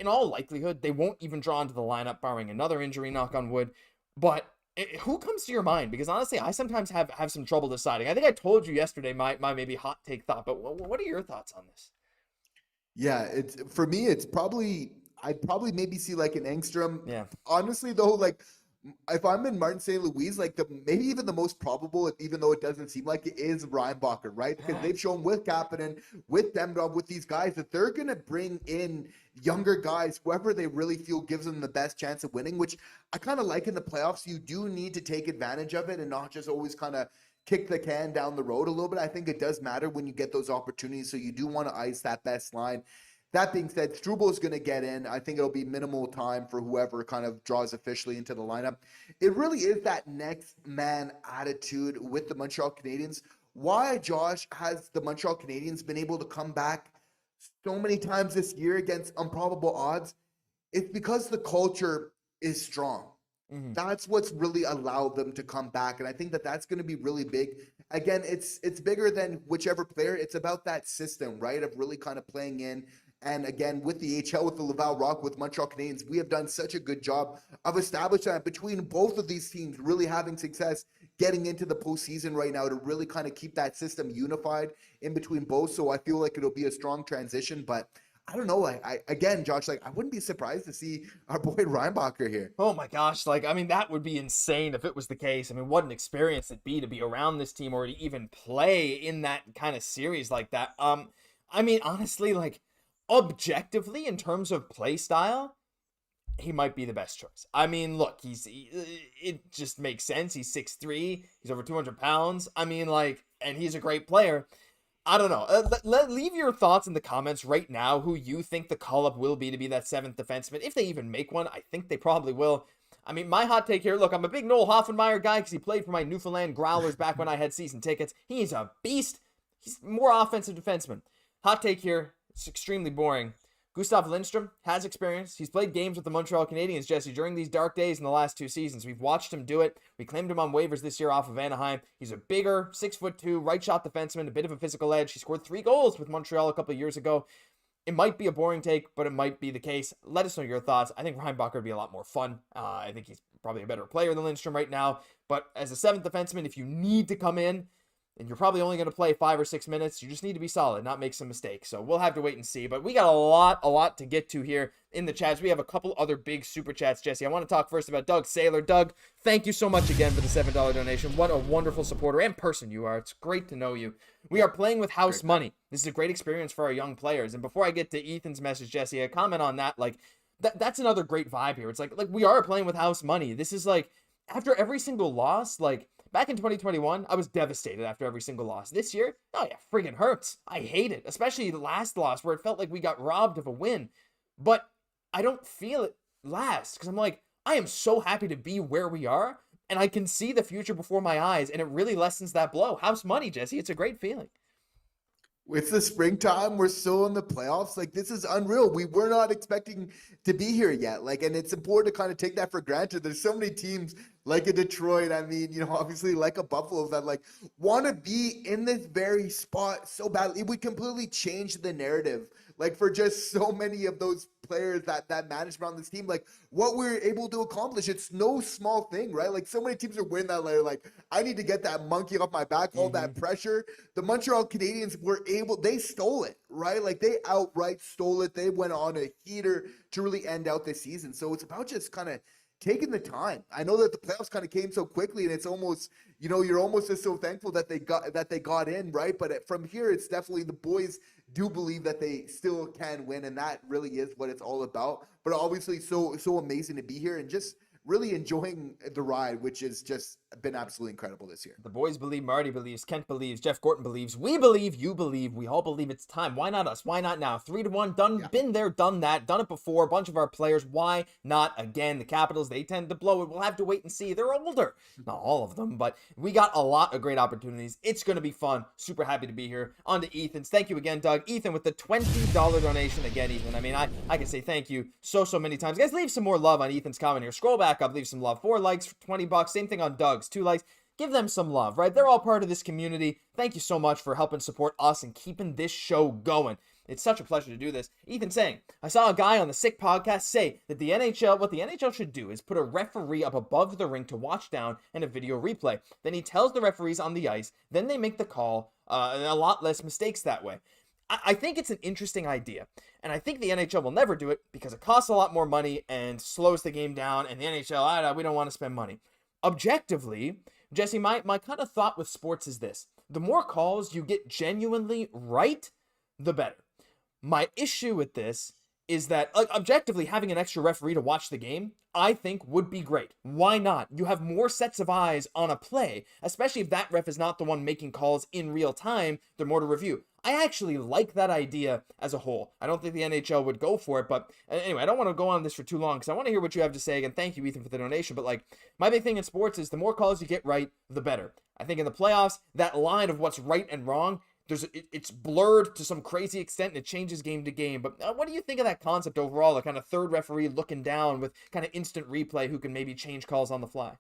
all likelihood, they won't even draw into the lineup, barring another injury, knock on wood. But who comes to your mind? Because honestly, I sometimes have some trouble deciding. I think I told you yesterday my maybe hot take thought, but what are your thoughts on this? Yeah, for me, I'd probably maybe see like an Engstrom. Yeah. Honestly, though, like if I'm in Martin St. Louis, like maybe even the most probable, even though it doesn't seem like it, is Reinbacher, right? Because they've shown with Kapanen, with Demidov, with these guys that they're gonna bring in younger guys, whoever they really feel gives them the best chance of winning. Which I kind of like in the playoffs. You do need to take advantage of it and not just always kind of kick the can down the road a little bit. I think it does matter when you get those opportunities. So you do want to ice that best line. That being said, Struble is going to get in. I think it'll be minimal time for whoever kind of draws officially into the lineup. It really is that next man attitude with the Montreal Canadiens. Why, Josh, has the Montreal Canadiens been able to come back so many times this year against improbable odds? It's because the culture is strong. Mm-hmm. That's what's really allowed them to come back. And I think that that's going to be really big. Again, it's bigger than whichever player. It's about that system, right, of really kind of playing in. And again, with the HL, with the Laval Rock, with Montreal Canadiens, we have done such a good job of establishing that between both of these teams really having success getting into the postseason right now to really kind of keep that system unified in between both. So I feel like it'll be a strong transition. But I don't know. Again, Josh, I wouldn't be surprised to see our boy Reinbacher here. Oh my gosh. That would be insane if it was the case. What an experience it'd be to be around this team or to even play in that kind of series like that. Honestly, objectively, in terms of play style, he might be the best choice. Look, it just makes sense. He's 6'3", he's over 200 pounds. And he's a great player. I don't know. Leave your thoughts in the comments right now who you think the call-up will be to be that seventh defenseman. If they even make one, I think they probably will. My hot take here, look, I'm a big Noel Hoffenmeyer guy because he played for my Newfoundland Growlers back when I had season tickets. He's a beast. He's more offensive defenseman. Hot take here. It's extremely boring. Gustav Lindstrom has experience. He's played games with the Montreal Canadiens, Jesse, during these dark days in the last 2 seasons. We've watched him do it. We claimed him on waivers this year off of Anaheim. He's a bigger, 6'2", right shot defenseman, a bit of a physical edge. He scored 3 goals with Montreal a couple of years ago. It might be a boring take, but it might be the case. Let us know your thoughts. I think Reinbacher would be a lot more fun. I think he's probably a better player than Lindstrom right now. But as a seventh defenseman, if you need to come in, and you're probably only going to play 5 or 6 minutes, you just need to be solid, not make some mistakes. So we'll have to wait and see. But we got a lot to get to here in the chats. We have a couple other big super chats, Jesse. I want to talk first about Doug Saylor. Doug, thank you so much again for the $7 donation. What a wonderful supporter and person you are. It's great to know you. We are playing with house money. This is a great experience for our young players. And before I get to Ethan's message, Jesse, a comment on that. That's another great vibe here. It's like we are playing with house money. This is after every single loss, back in 2021, I was devastated after every single loss. This year, oh yeah, friggin' hurts. I hate it, especially the last loss where it felt like we got robbed of a win. But I don't feel it last because I am so happy to be where we are, and I can see the future before my eyes, and it really lessens that blow. House money, Jesse. It's a great feeling. It's the springtime. We're still in the playoffs. This is unreal. We were not expecting to be here yet. And it's important to kind of take that for granted. There's so many teams like a Detroit. Obviously like a Buffalo that want to be in this very spot so badly. It would completely change the narrative. For just so many of those players that management on this team, what we're able to accomplish, it's no small thing, right? So many teams are winning that layer. I need to get that monkey off my back, all that pressure. The Montreal Canadiens they stole it, right? They outright stole it. They went on a heater to really end out this season. So it's about just kind of taking the time. I know that the playoffs kind of came so quickly, and it's almost, you're almost just so thankful that they got in, right? But from here, it's definitely the boys do believe that they still can win, and that really is what it's all about. But obviously, so amazing to be here and just really enjoying the ride, which has just been absolutely incredible this year. The boys believe, Marty believes, Kent believes, Jeff Gorton believes, we believe, you believe, we all believe it's time. Why not us? Why not now? 3-1, done, yeah. Been there, done that, done it before. A bunch of our players, why not again? The Capitals, they tend to blow it. We'll have to wait and see. They're older. Not all of them, but we got a lot of great opportunities. It's going to be fun. Super happy to be here. On to Ethan's. Thank you again, Doug. Ethan with the $20 donation. Again, Ethan, I can say thank you so many times. Guys, leave some more love on Ethan's comment here. Scroll back up, leave some love. 4 likes for $20. Same thing on Doug's. 2 likes. Give them some love, right? They're all part of this community. Thank you so much for helping support us and keeping this show going. It's such a pleasure to do this. Ethan saying, I saw a guy on the Sick podcast say that what the NHL should do is put a referee up above the ring to watch down and a video replay. Then he tells the referees on the ice. Then they make the call. And a lot less mistakes that way. I think it's an interesting idea. And I think the NHL will never do it because it costs a lot more money and slows the game down. And the NHL, we don't want to spend money. Objectively, Jesse, my kind of thought with sports is this. The more calls you get genuinely right, the better. My issue with this is that, like, objectively, having an extra referee to watch the game, I think would be great. Why not? You have more sets of eyes on a play, especially if that ref is not the one making calls in real time. They're more to review. I actually like that idea as a whole. I don't think the NHL would go for it, but anyway, I don't want to go on this for too long because I want to hear what you have to say. Again, thank you, Ethan, for the donation. But like, my big thing in sports is the more calls you get right, the better. I think in the playoffs, that line of what's right and wrong, it's blurred to some crazy extent and it changes game to game. But what do you think of that concept overall? The kind of third referee looking down with kind of instant replay who can maybe change calls on the fly?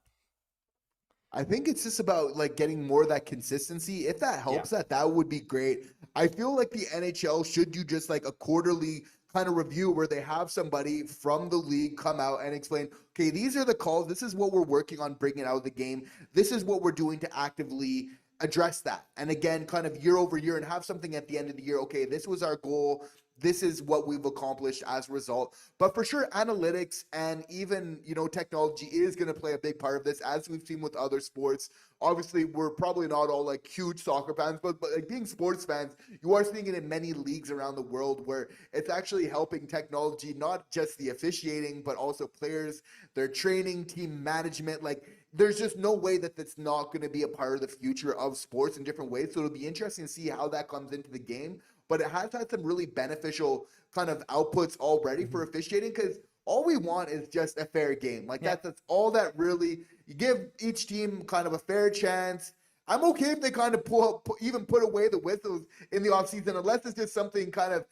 I think it's just about like getting more of that consistency. If that helps, that would be great. I feel like the NHL should do just like a quarterly kind of review where they have somebody from the league come out and explain, okay, these are the calls. This is what we're working on bringing out of the game. This is what we're doing to actively address that. And again, kind of year over year and have something at the end of the year. Okay, this was our goal. This is what we've accomplished as a result. But for sure, analytics and even, technology is going to play a big part of this, as we've seen with other sports. Obviously, we're probably not all like huge soccer fans, but like being sports fans, you are seeing it in many leagues around the world where it's actually helping technology, not just the officiating, but also players, their training, team management. Like, there's just no way that that's not going to be a part of the future of sports in different ways. So it'll be interesting to see how that comes into the game. But it has had some really beneficial kind of outputs already for officiating, because all we want is just a fair game. Like that's all that really, you give each team kind of a fair chance. I'm okay if they kind of put away the whistles in the offseason, unless it's just something kind of,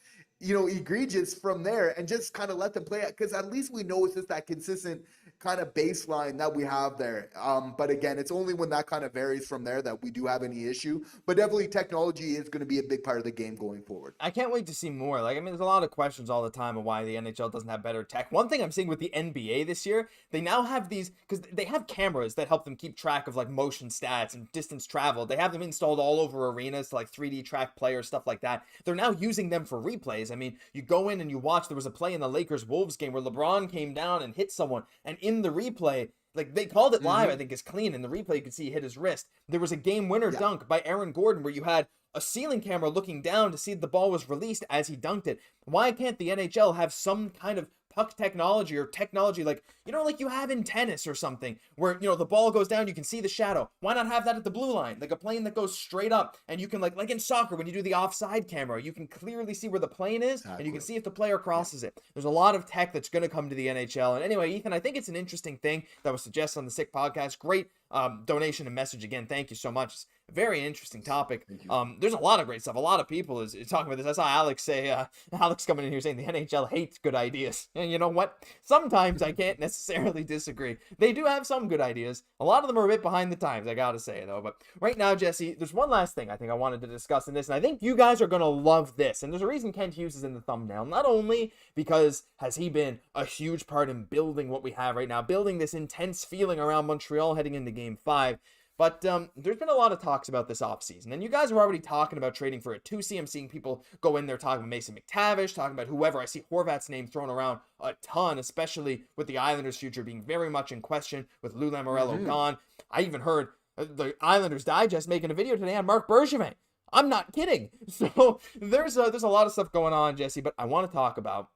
egregious from there, and just kind of let them play it. Because at least we know it's just that consistent kind of baseline that we have there. But again, it's only when that kind of varies from there that we do have any issue. But definitely technology is going to be a big part of the game going forward. I can't wait to see more. There's a lot of questions all the time of why the NHL doesn't have better tech. One thing I'm seeing with the NBA this year, they now have these, because they have cameras that help them keep track of like motion stats and distance traveled. They have them installed all over arenas to like 3D track players, stuff like that. They're now using them for replays. I mean, you go in and you watch, there was a play in the Lakers-Wolves game where LeBron came down and hit someone, and in the replay, like they called it live, I think it's clean. In the replay, you could see he hit his wrist. There was a game winner dunk by Aaron Gordon where you had a ceiling camera looking down to see if the ball was released as he dunked it. Why can't the NHL have some kind of puck technology or technology like you have in tennis or something where, the ball goes down, you can see the shadow? Why not have that at the blue line? Like a plane that goes straight up, and you can like in soccer, when you do the offside camera, you can clearly see where the plane is, and you can see if the player crosses it. There's a lot of tech that's going to come to the NHL. And anyway, Ethan, I think it's an interesting thing that was suggested on the Sick podcast. Great donation and message again. Thank you so much. It's a very interesting topic. There's a lot of great stuff. A lot of people is talking about this. I saw Alex say, Alex coming in here saying the NHL hates good ideas. And you know what? Sometimes I can't necessarily disagree. They do have some good ideas. A lot of them are a bit behind the times, I gotta say, though. But right now, Jesse, there's one last thing I think I wanted to discuss in this, and I think you guys are going to love this. And there's a reason Kent Hughes is in the thumbnail. Not only because has he been a huge part in building what we have right now, building this intense feeling around Montreal heading into Game 5, but there's been a lot of talks about this offseason. And you guys are already talking about trading for a 2C. I'm seeing people go in there talking about Mason McTavish, talking about whoever. I see Horvat's name thrown around a ton, especially with the Islanders' future being very much in question with Lou Lamoriello gone. I even heard the Islanders Digest making a video today on Marc Bergevin. I'm not kidding. So there's a lot of stuff going on, Jesse, but I want to talk about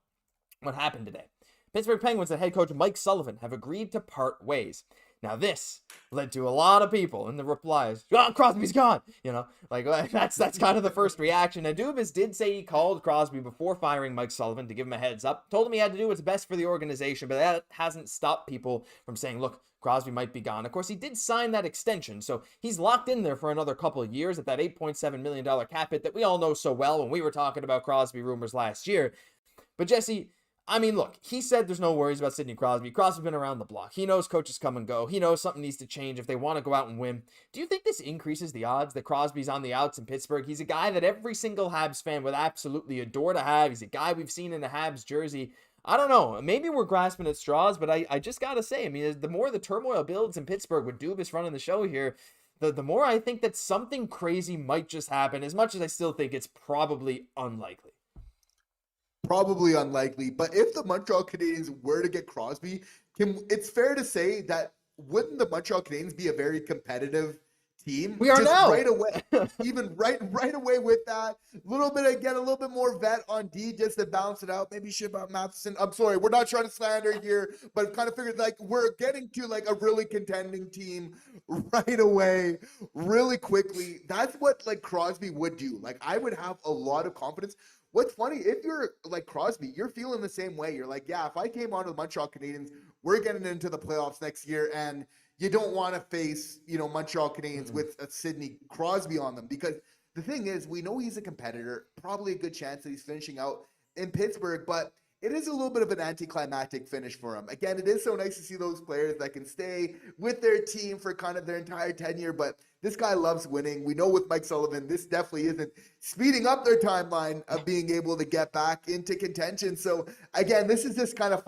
what happened today. Pittsburgh Penguins and head coach Mike Sullivan have agreed to part ways. Now, this led to a lot of people in the replies, Crosby's gone, that's kind of the first reaction. Now, Dubas did say he called Crosby before firing Mike Sullivan to give him a heads up, told him he had to do what's best for the organization, but that hasn't stopped people from saying, look, Crosby might be gone. Of course, he did sign that extension, so he's locked in there for another couple of years at that $8.7 million cap hit that we all know so well when we were talking about Crosby rumors last year. But Jesse, I mean, look, he said there's no worries about Sidney Crosby. Crosby's been around the block. He knows coaches come and go. He knows something needs to change if they want to go out and win. Do you think this increases the odds that Crosby's on the outs in Pittsburgh? He's a guy that every single Habs fan would absolutely adore to have. He's a guy we've seen in a Habs jersey. I don't know. Maybe we're grasping at straws, but I just got to say, I mean, the more the turmoil builds in Pittsburgh with Dubas running the show here, the more I think that something crazy might just happen, as much as I still think it's probably unlikely. Probably unlikely, but if the Montreal Canadiens were to get Crosby, it's fair to say that wouldn't the Montreal Canadiens be a very competitive team. We are just now. right away. Even right away with that. A little bit more vet on D just to balance it out. Maybe ship out Matheson. I'm sorry, we're not trying to slander here, but kind of figured like we're getting to like a really contending team right away, really quickly. That's what like Crosby would do. Like I would have a lot of confidence. What's funny, if you're like Crosby, you're feeling the same way. You're like, yeah, if I came onto the Montreal Canadiens, we're getting into the playoffs next year, and you don't want to face, Montreal Canadiens with a Sidney Crosby on them, because the thing is, we know he's a competitor, probably a good chance that he's finishing out in Pittsburgh, but it is a little bit of an anticlimactic finish for him. Again, it is so nice to see those players that can stay with their team for kind of their entire tenure, but this guy loves winning. We know with Mike Sullivan, this definitely isn't speeding up their timeline of being able to get back into contention. So again, this is just kind of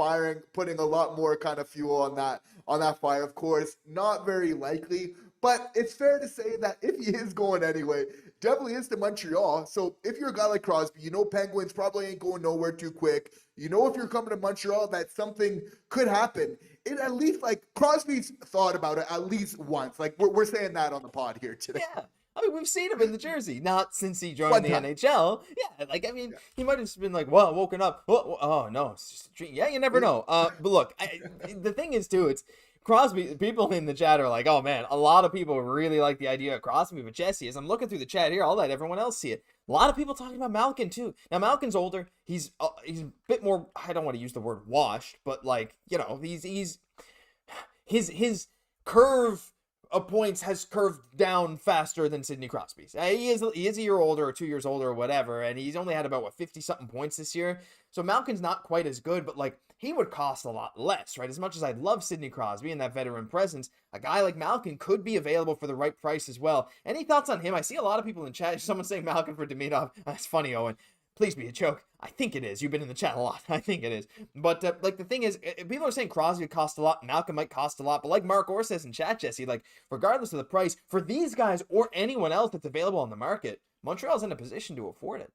putting a lot more kind of fuel on that fire. Of course, not very likely, but it's fair to say that if he is going anyway, definitely is to Montreal. So if you're a guy like Crosby, Penguins probably ain't going nowhere too quick. If you're coming to Montreal, that something could happen. It at least, like, Crosby's thought about it at least once. Like, we're saying that on the pod here today. Yeah. I mean, we've seen him in the jersey, not since he joined the NHL. Yeah, he might have just been like, well, woken up. Oh, no, it's just a dream. Yeah, you never know. But look, the thing is, too, it's Crosby. People in the chat are like, oh, man, a lot of people really like the idea of Crosby. But Jesse, as I'm looking through the chat here, I'll let everyone else see it. A lot of people talking about Malkin, too. Now, Malkin's older. He's a bit more, I don't want to use the word washed, but, like, he's his curve of points has curved down faster than Sidney Crosby's. He is a year older or 2 years older or whatever, and he's only had about 50-something points this year. So Malkin's not quite as good, but like he would cost a lot less, right? As much as I love Sidney Crosby and that veteran presence, a guy like Malkin could be available for the right price as well. Any thoughts on him? I see a lot of people in chat. Someone saying Malkin for Demidov. That's funny, Owen. Please be a joke. I think it is. You've been in the chat a lot. I think it is. But, the thing is, people are saying Crosby cost a lot, Malkin might cost a lot, but like Mark Orr says in chat, Jesse, like, regardless of the price, for these guys or anyone else that's available on the market, Montreal's in a position to afford it.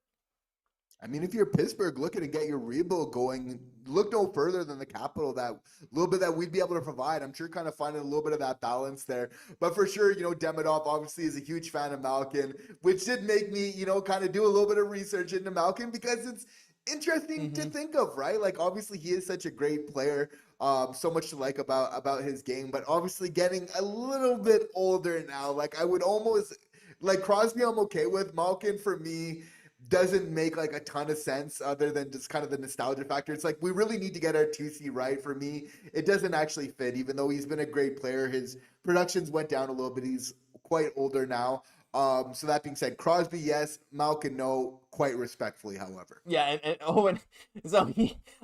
I mean, if you're Pittsburgh looking to get your rebuild going, look no further than the capital, that little bit that we'd be able to provide. I'm sure kind of finding a little bit of that balance there. But for sure, Demidov obviously is a huge fan of Malkin, which did make me, kind of do a little bit of research into Malkin, because it's interesting to think of, right? Like, obviously he is such a great player. So much to like about his game, but obviously getting a little bit older now. Like, I would almost, like, Crosby I'm okay with. Malkin for me doesn't make like a ton of sense other than just kind of the nostalgia factor. It's like, we really need to get our 2C right. For me, it doesn't actually fit, even though he's been a great player. His productions went down a little bit. He's quite older now. So that being said, Crosby, yes. Malkin, no. Quite respectfully, however. Yeah, and Owen, so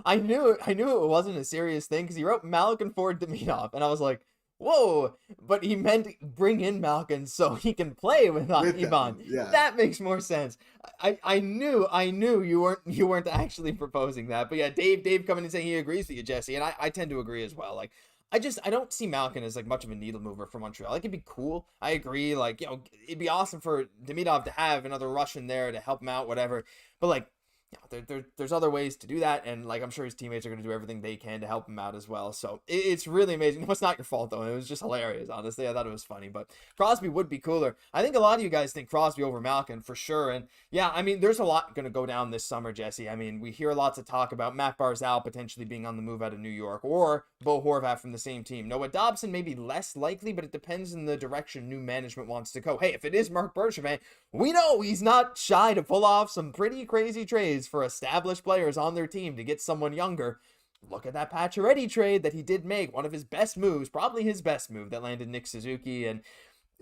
I knew it wasn't a serious thing, because he wrote Malkin for Demidov, and I was like, whoa, but he meant bring in Malkin so he can play with Ivan. Yeah. That makes more sense. I knew you weren't actually proposing that. But yeah, Dave coming and saying he agrees with you, Jesse, and I tend to agree as well. Like, I don't see Malkin as like much of a needle mover for Montreal. Like, it'd be cool. I agree. Like, it'd be awesome for Demidov to have another Russian there to help him out, whatever. But like, there's other ways to do that, and like, I'm sure his teammates are going to do everything they can to help him out as well. So it's really amazing. No, it's not your fault though. It was just hilarious, honestly. I thought it was funny, but Crosby would be cooler. I think a lot of you guys think Crosby over Malkin for sure. And yeah, I mean, there's a lot going to go down this summer, Jesse. I mean, we hear lots of talk about Matt Barzal potentially being on the move out of New York, or Bo Horvat from the same team. Noah Dobson may be less likely, but it depends on the direction new management wants to go. Hey, if it is Mark Bergevin, we know he's not shy to pull off some pretty crazy trades for established players on their team to get someone younger. Look at that Pacioretty trade that he did make. One of his best moves, probably his best move, that landed Nick Suzuki. And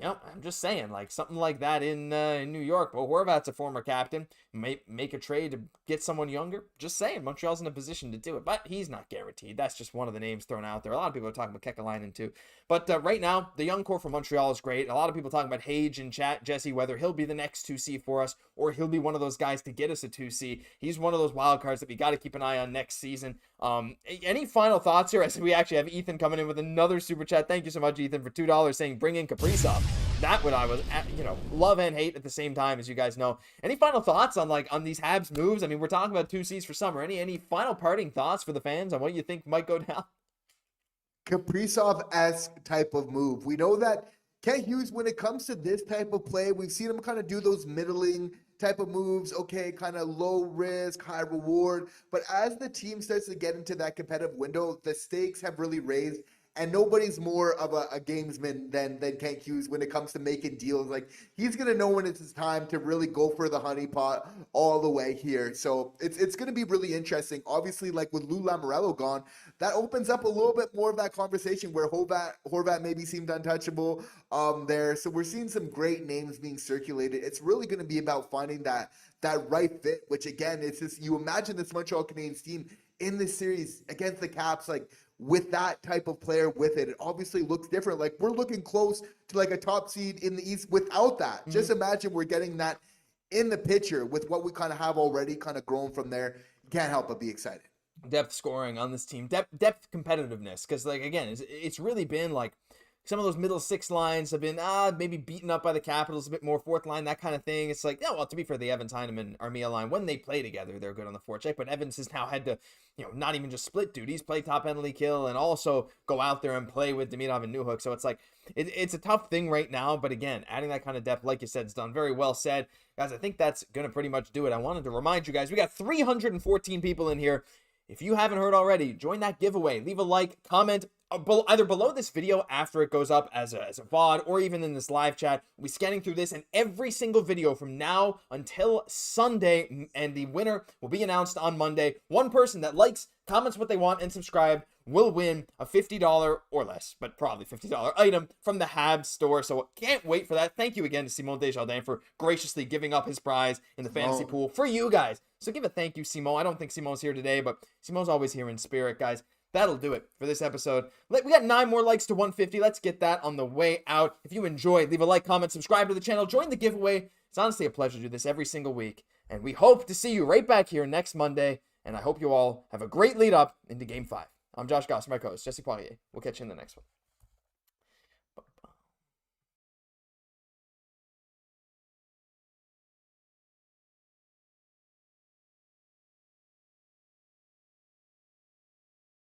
I'm just saying, like, something like that in New York. Well, Horvat's a former captain. Make a trade to get someone younger. Just saying, Montreal's in a position to do it, but he's not guaranteed. That's just one of the names thrown out there. A lot of people are talking about Kekalainen too. But right now, the young core for Montreal is great. A lot of people talking about Xhekaj in chat, Jesse, whether he'll be the next 2C for us or he'll be one of those guys to get us a 2C. He's one of those wild cards that we got to keep an eye on next season. Any final thoughts here? As we actually have Ethan coming in with another super chat. Thank you so much, Ethan, for $2 saying bring in Kaprizov. That what I was, love and hate at the same time, as you guys know. Any final thoughts on these Habs moves? I mean, we're talking about 2Cs for summer. Any final parting thoughts for the fans on what you think might go down? Kaprizov-esque type of move. We know that Kent Hughes, when it comes to this type of play, we've seen him kind of do those middling type of moves. Okay, kind of low risk, high reward. But as the team starts to get into that competitive window, the stakes have really raised. And nobody's more of a gamesman than Kent Hughes when it comes to making deals. Like, he's going to know when it's his time to really go for the honeypot all the way here. So it's going to be really interesting. Obviously, like with Lou Lamoriello gone, that opens up a little bit more of that conversation where Horvat maybe seemed untouchable there. So we're seeing some great names being circulated. It's really going to be about finding that right fit, which again, it's just, you imagine this Montreal Canadiens team in this series against the Caps, like, with that type of player with it obviously looks different. Like, we're looking close to like a top seed in the East without that. Mm-hmm. Just imagine we're getting that in the picture with what we kind of have already kind of grown from there. You can't help but be excited. Depth scoring on this team, depth competitiveness, because like again, it's really been like some of those middle six lines have been maybe beaten up by the Capitals a bit more, fourth line, that kind of thing. It's like, yeah, well, to be fair, the Evans, Heineman, Armia line, when they play together, they're good on the forecheck. But Evans has now had to, not even just split duties, play top penalty kill, and also go out there and play with Demidov and Newhook. So it's like, it's a tough thing right now. But again, adding that kind of depth, like you said, is done very well said. Guys, I think that's going to pretty much do it. I wanted to remind you guys, we got 314 people in here. If you haven't heard already, join that giveaway. Leave a like, comment, either below this video after it goes up as a VOD, or even in this live chat. We'll be scanning through this and every single video from now until Sunday, and the winner will be announced on Monday. One person that likes, comments what they want, and subscribe will win a $50 or less, but probably $50 item from the Habs store. So can't wait for that. Thank you again to Simon Desjardins for graciously giving up his prize in the fantasy pool for you guys. So give a thank you, Simon. I don't think Simon's here today, but Simon's always here in spirit, guys. That'll do it for this episode. We got 9 more likes to 150. Let's get that on the way out. If you enjoyed, leave a like, comment, subscribe to the channel, join the giveaway. It's honestly a pleasure to do this every single week. And we hope to see you right back here next Monday. And I hope you all have a great lead up into Game 5. I'm Josh Gosse, my co-host, Jesse Poirier. We'll catch you in the next one.